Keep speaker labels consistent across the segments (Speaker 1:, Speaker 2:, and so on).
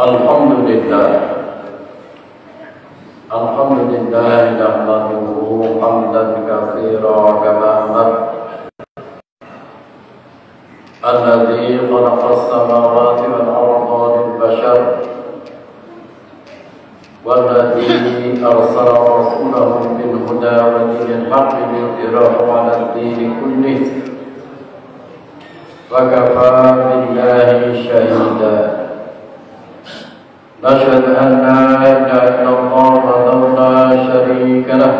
Speaker 1: Alhamdulillah nahmaduhu hamdan katsiran kama amara alladzi khalaqa as-samawati wal arda lil bashar walladzi arsala rasulahu bil huda wa dinil haqqi liyudhhirahu 'ala ad-dini kullihi wa kafaa billahi shahida. نشهد أن لا إله إلا الله وحده لا شريك له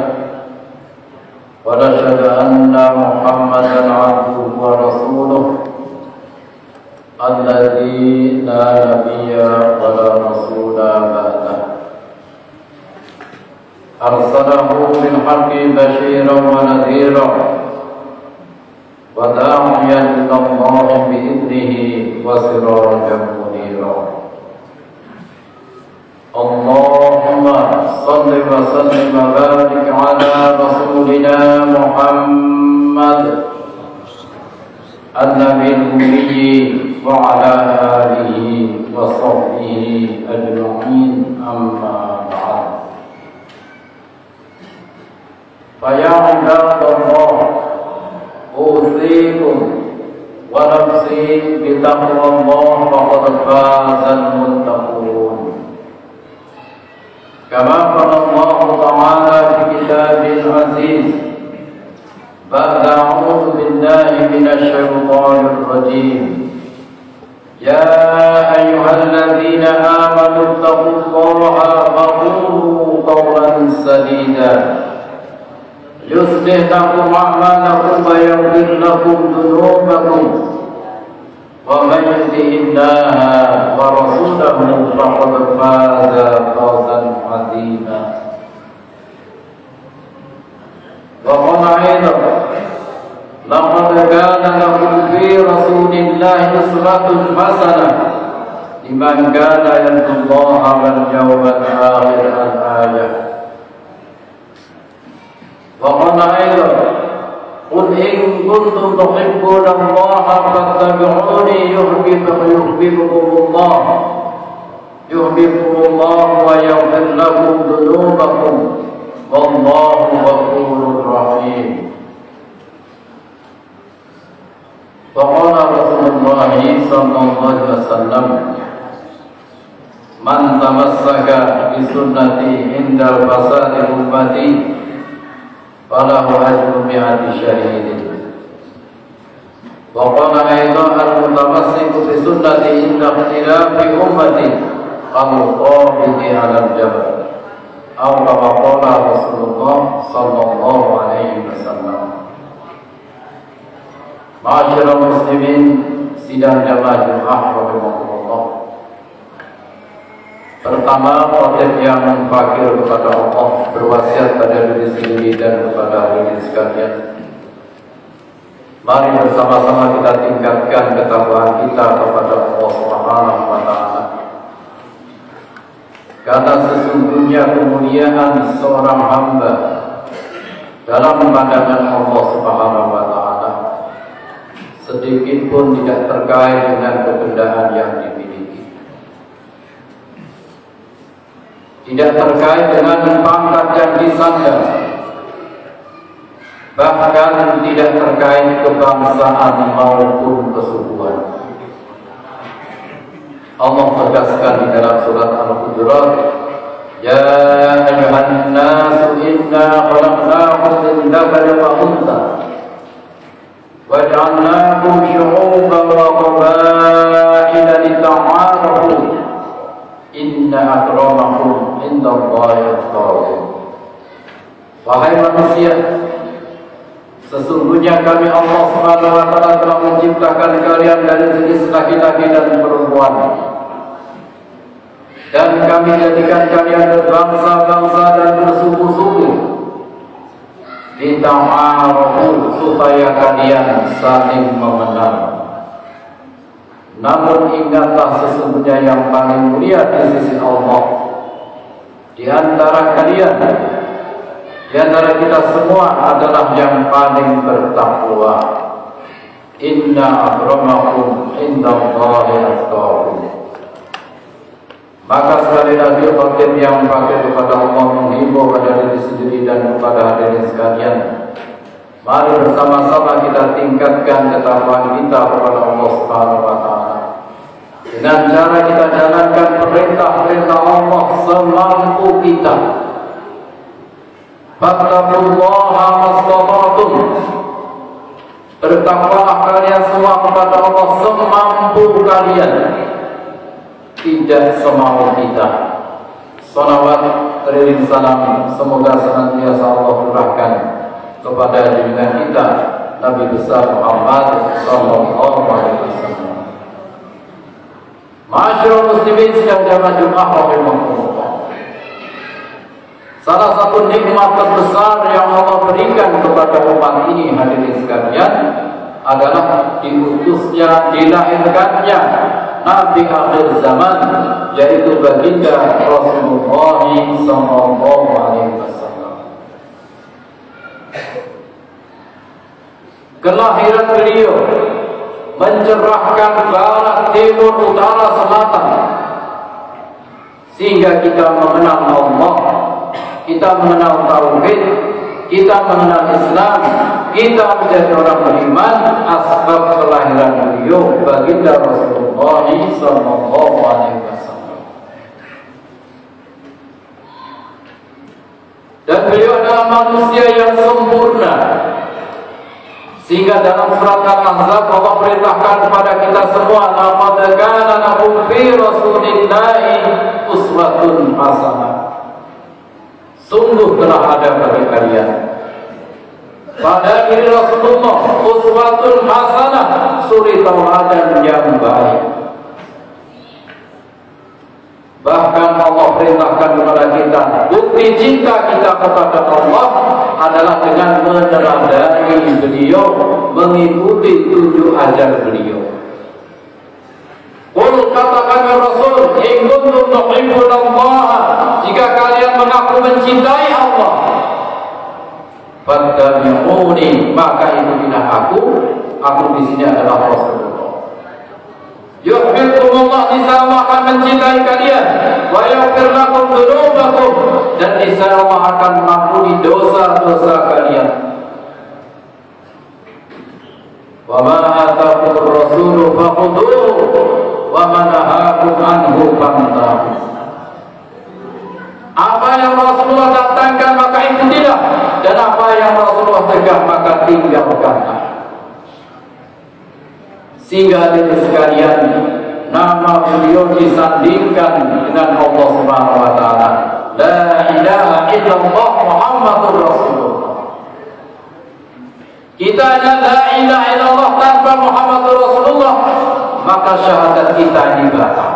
Speaker 1: ونشهد أن محمدا عبده ورسوله الذي لا نبي ولا رسول بعده أرسله بالحق بشيرا ونذيرا وداعيا إلى الله بإذنه وسراجا منيرا. اللهم صل وسلم وبارك على رسولنا محمد النبي الأمي وعلى آله وصحبه أجمعين أما بعد. فيا عباد الله أوصيكم ونفسي بتقوى الله فقد فاز المتقون. كما قال الله تعالى في كتابه العزيز بعد أعوذ بالله من الشيطان الرجيم يا أيها الذين آمنوا اتقوا الله وقولوا قولا سديدا يصلح لكم أعمالكم ويغفر لكم ذنوبكم ومن يطع الله ورسوله فقد فاز فوزا عظيما. وقال أيضا لقد كان لكم في رسول الله أسوة حسنة لمن كان يرجو الله واليوم الآخر الآية. وقال أيضا قل إن كنتم تحبون الله فاتبعوني يحببكم الله ويغفر لكم ذنوبكم والله غفور رحيم. وقال رسول الله صلى الله عليه وسلم من تمسك بسنتي عند فساد أمتي فله أجر 100 شهيد. وقال أيضا المتمسك بسنتي عند اختلاف أمتي كالقابض على الجبل أو كما قال رسول الله صلى الله عليه وسلم. Ma'asyiral muslimin, sidang jamaah Jumat rahimakumullah. Pertama, khotib yang fakir kepada Allah berwasiat pada diri sendiri dan kepada hadirin sekalian. Mari bersama-sama kita tingkatkan ketakwaan kita kepada Allah Subhanahu wa taala. Karena sesungguhnya kemuliaan seorang hamba dalam pandangan Allah Subhanahu wa taala sedikit pun tidak terkait dengan kebendaan yang dimiliki. Tidak terkait dengan pangkat yang disandang, bahkan tidak terkait kebangsaan maupun kesukuan. Allah tegaskan di dalam surat Al-Hujurat, Ya ayyuhan nasu inna khalaqnakum min dzakarin wa untha waj'alnakum syu'uban wa qabaila lita'arafu inna akramakum indallahi atqakum. Wahai manusia, sesungguhnya kami Allah Subhanahu wa taala telah menciptakan kalian dari jenis laki-laki dan perempuan, dan kami jadikan kalian berbangsa-bangsa dan bersuku-suku, lita'arafu, supaya kalian saling mengenal. Namun ingatlah, sesungguhnya yang paling mulia di sisi Allah di antara kalian, di antara kita semua adalah yang paling bertakwa. Inna akramakum indallahi atqakum. Maka sekali lagi khatib yang pakai kepada Allah menghimbau pada diri sendiri dan kepada hadirin sekalian, mari bersama-sama kita tingkatkan ketakwaan kita kepada Allah Subhanahu wa taala. Dengan cara kita jalankan perintah-perintah Allah semampu kita. Fattaqullaha mastata'tum. Bertakwalah kalian semua kepada Allah semampu kalian, tidak semau kita. Salawat beriring salam semoga senantiasa Allah curahkan kepada junjungan kita Nabi besar Muhammad sallallahu alaihi wasallam. Ma'asyiral muslimin sidang jamaah Jumat rahimakumullah. Salah satu nikmat terbesar yang Allah berikan kepada umat ini hadirin sekalian adalah diutusnya, dilahirkannya Nabi akhir zaman, yaitu baginda Rasulullah sallallahu alaihi wasallam. Kelahiran beliau mencerahkan barat, timur, utara, selatan, sehingga kita mengenal Allah, kita mengenal tauhid, kita mengenal Islam, kita menjadi orang beriman. Asbab kelahiran beliau baginda Rasulullah sallallahu alaihi wasallam. Dan beliau adalah manusia yang sempurna, sehingga dalam surat Al-Ahzab Allah perintahkan kepada kita semua, laqad kana lakum fi rasulillahi uswatun hasanah. Sungguh telah ada bagi kalian pada diri Rasulullah uswatun hasanah, suri tauladan yang baik. Bahkan Allah perintahkan kepada kita, bukti cinta kita kepada Allah adalah dengan meneladani beliau, mengikuti tunjuk ajar beliau. Qul, katakan ya Rasul, in kuntum tuhibbunallaha, jika kalian mengaku mencintai Allah, fattabi'uni, maka ikutilah aku di sini adalah Rasulullah. Yuhibbukumullah, niscaya Allah akan mencintai kalian, wa yaghfir lakum dzunubakum, dan niscaya Allah akan mengampuni dosa-dosa kalian. Wa ma ataakumur rasulu fakhudhuhu wa ma nahakum anhu fantahu. Apa yang Rasulullah datangkan maka ikutilah, dan apa yang Rasulullah cegah maka tinggalkanlah. Sehingga dari sekalian, nama beliau disandingkan dengan Allah Subhanahu wa taala. La ilaha illallah Muhammadur Rasulullah. Kita hanya la ilaha illallah tanpa Muhammadur Rasulullah, maka syahadat kita ini batal.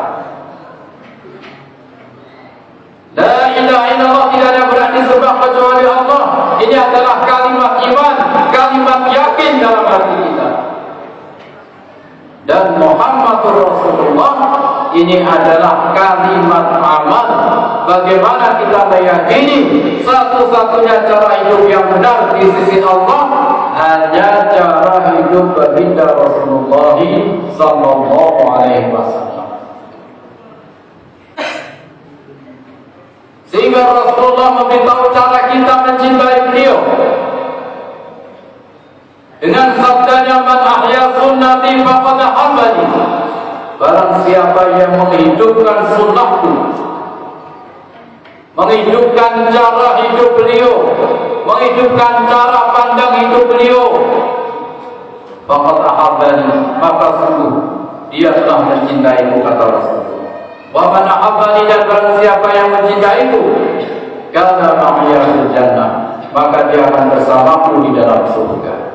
Speaker 1: La ilaha illallah tidak ada berarti sembah kecuali Allah. Ini adalah kalimat iman, kalimat yakin dalam hati kita. Dan Muhammadur Rasulullah ini adalah kalimat amal. Bagaimana kita meyakini satu-satunya cara hidup yang benar di sisi Allah hanya cara hidup baginda Rasulullah sallallahu alaihi wasallam. Sehingga Rasulullah memberitahu cara kita mencintai beliau dengan sabdanya, man ahya sunnati faqad ahabbani. Barang siapa yang menghidupkan sunnahku, menghidupkan cara hidup beliau, menghidupkan cara pandang hidup beliau, faqad ahabbani, maka sungguh dia telah mencintaiku, kata Rasulullah. Wa man ahabbani, dan barang siapa yang mencintaiku, kana ma'iya fil jannah, maka dia akan bersamaku di dalam surga.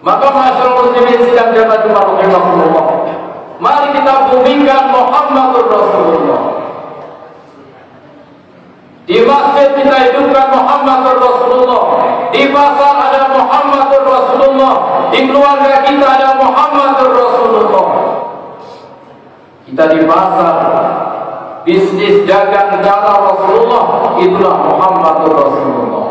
Speaker 1: Maka masyarakat muslimin sidang jamaah Jumat rahimahumullah, mari kita bumikan Muhammadur Rasulullah. Di masjid kita hidupkan Muhammadur Rasulullah, di pasar ada Muhammadur Rasulullah, di keluarga kita ada Muhammadur Rasulullah. Kita di pasar, bisnis dagang cara Rasulullah, itulah Muhammadur Rasulullah.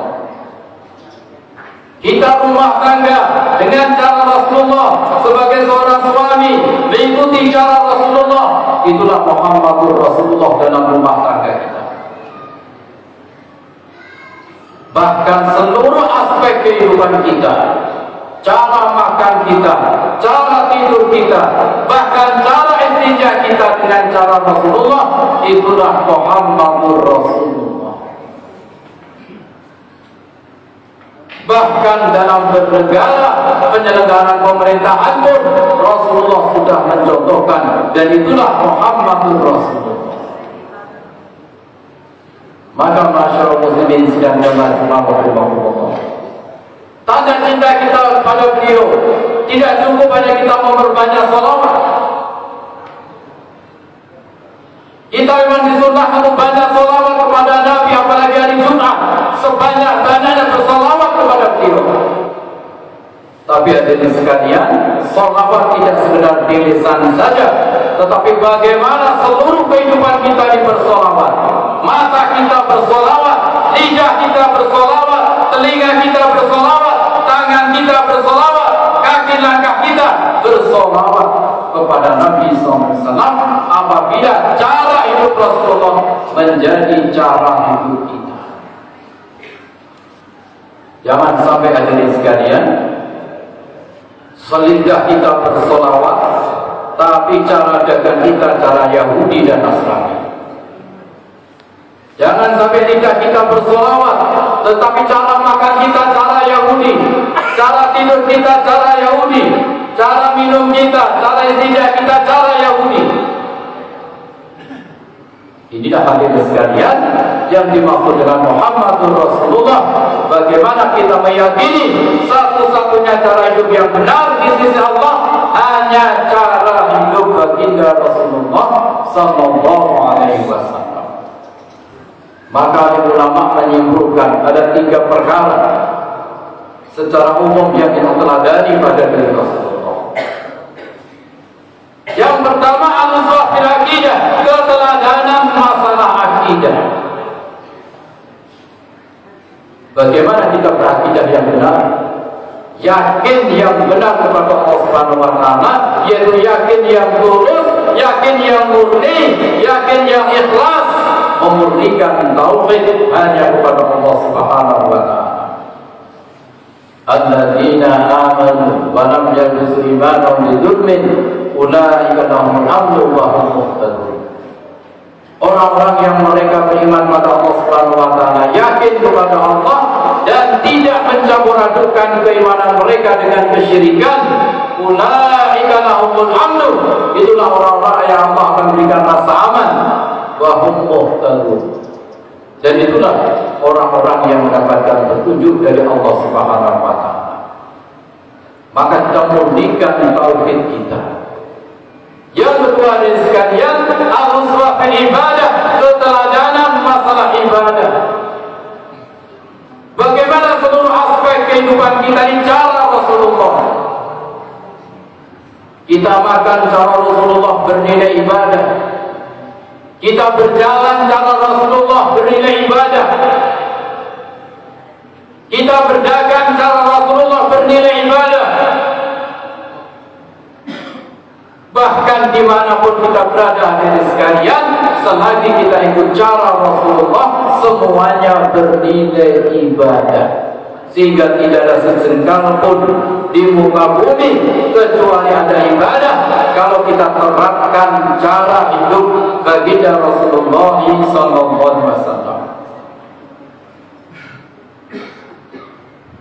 Speaker 1: Kita rumah tangga dengan cara Rasulullah, sebagai seorang suami mengikuti cara Rasulullah, itulah Muhammadur Rasulullah dalam rumah tangga kita. Bahkan seluruh aspek kehidupan kita, cara makan kita, cara tidur kita, bahkan cara istinja kita dengan cara Rasulullah, itulah Muhammadur Rasulullah. Bahkan dalam bernegara, penyelenggaraan pemerintahan pun Rasulullah sudah mencontohkan, dan itulah Muhammadur Rasulullah. Maka masyarakat muslimin sedang rahimahullah, tanda cinta kita pada beliau tidak cukup hanya kita memperbanyak salawat. Kita memang disunnahkan banyak salawat kepada Nabi, apalagi hari Jumat, sebanyak-banyaknya bersalawat kepada beliau. Tapi hadirin sekalian, salawat tidak sekedar di lisan saja, tetapi bagaimana seluruh kehidupan kita dibersalawat. Mata kita bersalawat, lidah kita bersalawat, telinga kita bersalawat, tangan kita bersalawat, kaki langkah kita bersalawat kepada Nabi SAW. Apabila cara hidup Rasulullah menjadi cara hidup kita, jangan sampai hadirin sekalian, selidah kita bersalawat, tapi cara dagang kita cara Yahudi dan Nasrani. Jangan sampai lidah kita bersolawat, tetapi cara makan kita cara Yahudi, cara tidur kita cara Yahudi, cara minum kita, cara istinja kita cara Yahudi. Inilah hadirin sekalian yang dimaksud dengan Muhammadur Rasulullah. Bagaimana kita meyakini satu-satunya cara hidup yang benar di sisi Allah hanya cara hidup baginda Rasulullah Sallallahu Alaihi Wasallam. Maka ulama menyimpulkan ada 3 perkara secara umum yang kita teladani pada diri Rasulullah. Yang pertama, al-uswah fil aqidah, keteladanan masalah akidah. Bagaimana kita berakidah yang benar? Yakin yang benar kepada Allah Subhanahu wa taala, yaitu yakin yang tulus, yakin yang murni, yakin yang ikhlas, memurnikan tauhid hanya kepada Allah Subhanahu wa taala. Alladzina amanu wa lam yalbisu imanahum bidzulmin ulaika lahumul amnu wa hum muhtadun. Orang-orang yang mereka beriman pada Allah Subhanahu wa taala, yakin kepada Allah dan tidak mencampur adukan keimanan mereka dengan kesyirikan, ulaika lahumul amnu, itulah orang-orang yang Allah akan berikan rasa aman, wa hum muhtadun. Dan itulah orang-orang yang mendapatkan petunjuk dari Allah Subhanahu wa taala. Maka kita murnikan tauhid kita. Yang kedua dari sekalian, al-uswah fil ibadah, keteladanan masalah ibadah. Bagaimana seluruh aspek kehidupan kita ini cara Rasulullah. Kita makan cara Rasulullah bernilai ibadah. Kita berjalan cara Rasulullah bernilai ibadah. Kita berdagang cara Rasulullah bernilai ibadah. Bahkan dimanapun kita berada hadirin sekalian, selagi kita ikut cara Rasulullah, semuanya bernilai ibadah. Sehingga tidak ada sejengkal pun di muka bumi kecuali ada ibadah kalau kita terapkan cara hidup baginda Rasulullah SAW.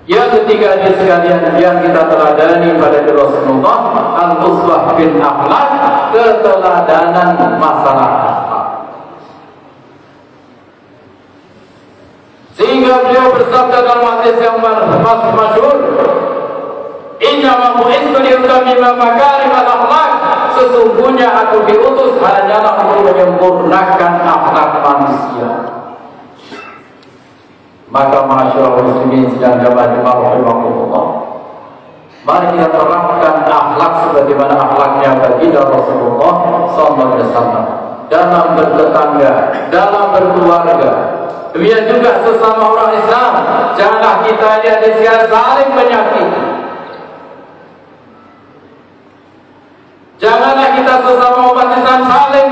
Speaker 1: Yang ketiga di sekalian yang kita teladani pada Rasulullah, al-uswah bil akhlak, keteladanan masalah akhlak. Sehingga beliau bersabda dalam hadis yang masyhur, "Inna bu'itsu liutammima makarimal akhlak." Sesungguhnya aku diutus hanyalah untuk menyempurnakan akhlak manusia. Maka masyarakat muslimin sedang rahimahullah, mari kita terapkan akhlak sebagaimana akhlaknya baginda Rasulullah SAW dalam bertetangga, dalam berkeluarga. Demikian juga sesama orang Islam, janganlah kita lihat saling menyakiti. Janganlah kita sesama umat Islam saling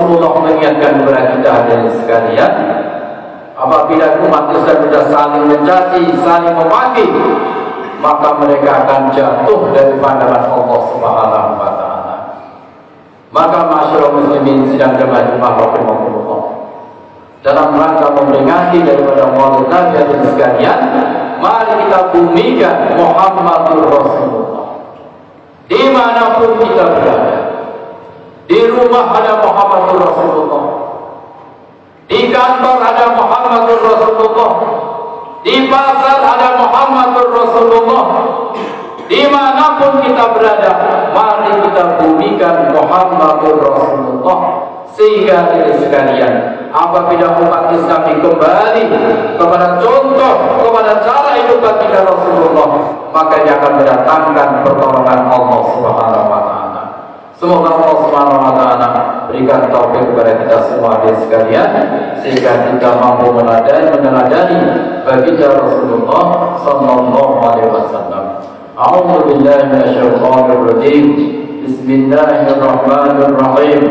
Speaker 1: Rasulullah mengingatkan kepada kita hadirin sekalian, apabila umat Islam sudah saling mencaci, saling memaki, maka mereka akan jatuh dari pandangan Allah Subhanahu wa taala. Maka masyarakat muslimin sedang jemaah rahimahullah, dalam rangka memperingati daripada Maulid Nabi hadirin sekalian, mari kita bumikan Muhammadur Rasulullah. Dimanapun kita berada, di rumah ada Muhammadur Rasulullah, di kantor ada Muhammadur Rasulullah, di pasar ada Muhammadur Rasulullah. Dimanapun kita berada, mari kita bumikan Muhammadur Rasulullah, sehingga ini sekalian, apabila umat Islam kembali kepada contoh, kepada cara hidup baginda Rasulullah, maka dia akan mendatangkan pertolongan Allah Subhanahu wa taala. Semoga Allah Subhanahu wa taala berikan taufik kepada kita semua sekalian, sehingga kita mampu meneladani baginda Rasulullah sallallahu alaihi wasallam. A'udzu billahi minasyaitonir rajim. Bismillahirrahmanirrahim.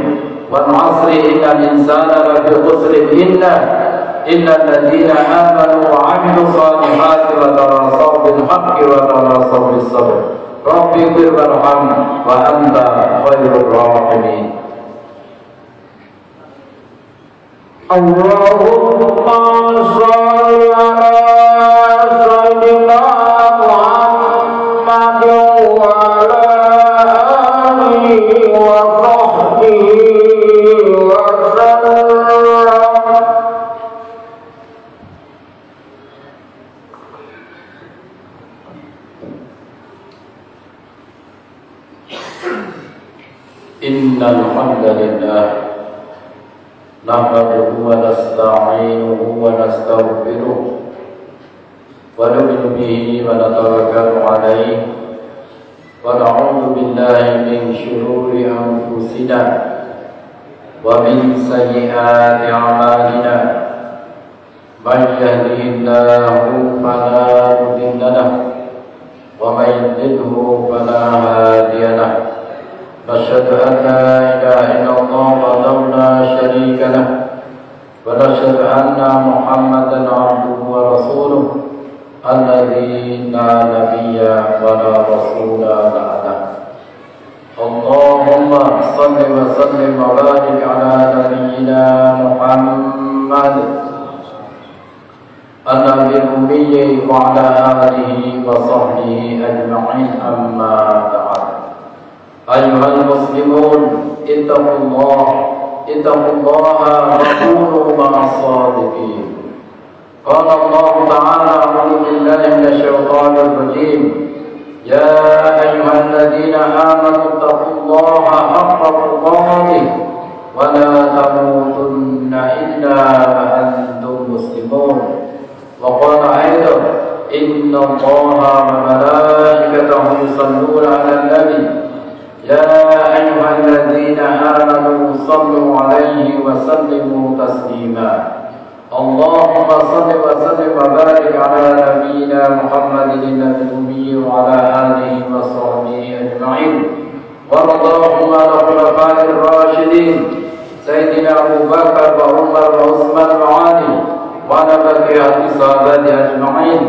Speaker 1: Wal 'asri innal insana lafi khusr illal ladzina amanu wa 'amilus solihati wa tawasaw bil haqqi wa tawasaw bis sabr. Rabbi ighfir warham wa anta khairur rahimin.
Speaker 2: Allahumma shalli ala sayyidina Muhammad wa ala alihi wa sahbihi wa sallam.
Speaker 1: Innal hamdalillah nahmaduhu wa nasta'inuhu wa nastaghfiruh wa nu'minu bihi wa natawakkalu alayhi wa na'udzu billahi min shururi anfusina wa min sayyiati a'malina. Man yahdihillahu fala mudilla lahu wa man yudlilhu fala hadiya lahu. Asyhadu an la ilaha illallah wahdahu la syarika lahu wa asyhadu anna Muhammadan abduhu wa rasuluh alladzi la nabiyya wa la rasula ba'dahu. Allahumma shalli wa sallim wa barik ala nabiyyina Muhammad an-nabiyil ummi wa ala alihi wa sahbihi ajma'in, amma ba'd. Ayuhal muslimun, ittaqullaha wa kunu ma'as shadiqin. Qala Allah ta'ala, a'udzu billahi minasyaitonir rajim. Ya ayyuhalladzina amanu ittaqullaha haqqa tuqatih wa la tamutunna illa wa antum muslimun. Wa qala aidan, inna Allaha wa malaikatahu yusalluna 'alan nabi. Ya ayyuhalladzina amanu sallu 'alaihi wa sallimu taslima. Allahumma salli wa sallim wa barik ala nabiyyina Muhammadin nabiyil ummi wa ala alihi wa sahbihi ajma'in. Wa radallahu 'ala khulafa'ir rasyidin sayyidina Abu Bakar wa Umar wa Utsman wa Ali wa ala baqiyati sahabati ajma'in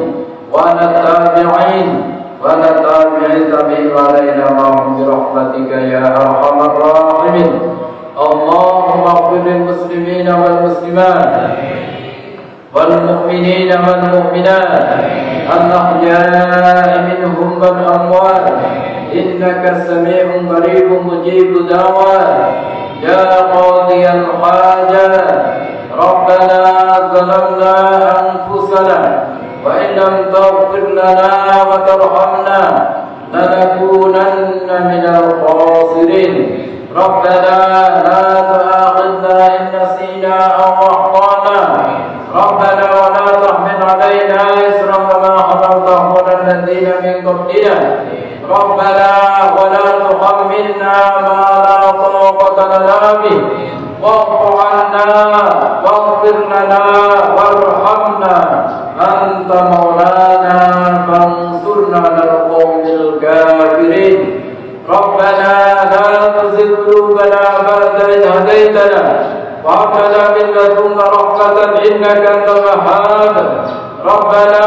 Speaker 1: wa ala tabi'in wa la tabi'in tabi'in wa alaina ma'hum bi rahmatika ya arhamar rahimin. Allahumma ighfir lil muslimina wal muslimat wal mu'minina wal mu'minat al ahya'i minhum wal amwat innaka sami'un qaribun mujibud da'wat ya qadiyal hajat. Rabbana zalamna anfusana wa in lam taghfir lana wa tarhamna lanakunanna minal khasirin. Rabbana la tu'akhidhna in nasina aw akhtana. Rabbana wa la tahmil 'alaina isran kama hamaltahu 'alal ladzina min qablina. Rabbana wa la tuhammilna ma la taqata lana bih wa'fu 'anna waghfir lana warhamna anta maulana fansurna 'alal qaumil kafirin. Rabbana la tuzigh qulubana بعد إذ هديتنا وهب لنا من لدنك رحمة إنك أنت الوهاب ربنا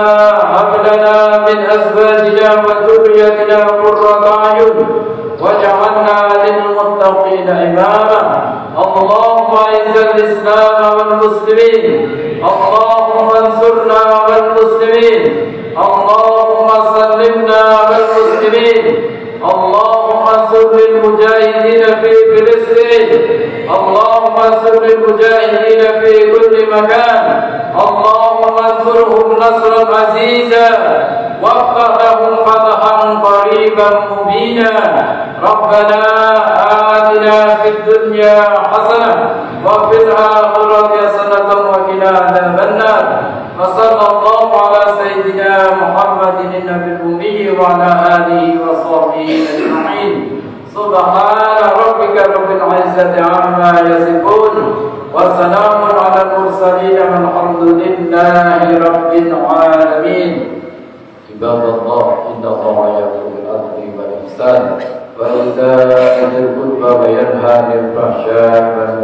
Speaker 1: هب لنا من أزواجنا وذريتنا قرة أعين واجعلنا للمتقين إماما اللهم أعز الإسلام والمسلمين اللهم انصرنا والمسلمين اللهم سلمنا والمسلمين اللهم انصر للمجاهدين في فلسطين اللهم انصر للمجاهدين في كل مكان اللهم انصرهم نصرا عزيزا وافتح لهم فتحا قريبا مبينا ربنا آتنا في الدنيا حسنة وفي الآخرة حسنة وقنا عذاب النار وصلى الله على سيدنا محمد النبي الأمي وعلى آله وصحبه أجمعين سبحان ربك رب العزة عما يصفون وسلام على المرسلين والحمد لله رب العالمين عباد الله إن الله يأمر بالعدل والإحسان وإيتاء ذي القربى وينهى عن الفحشاء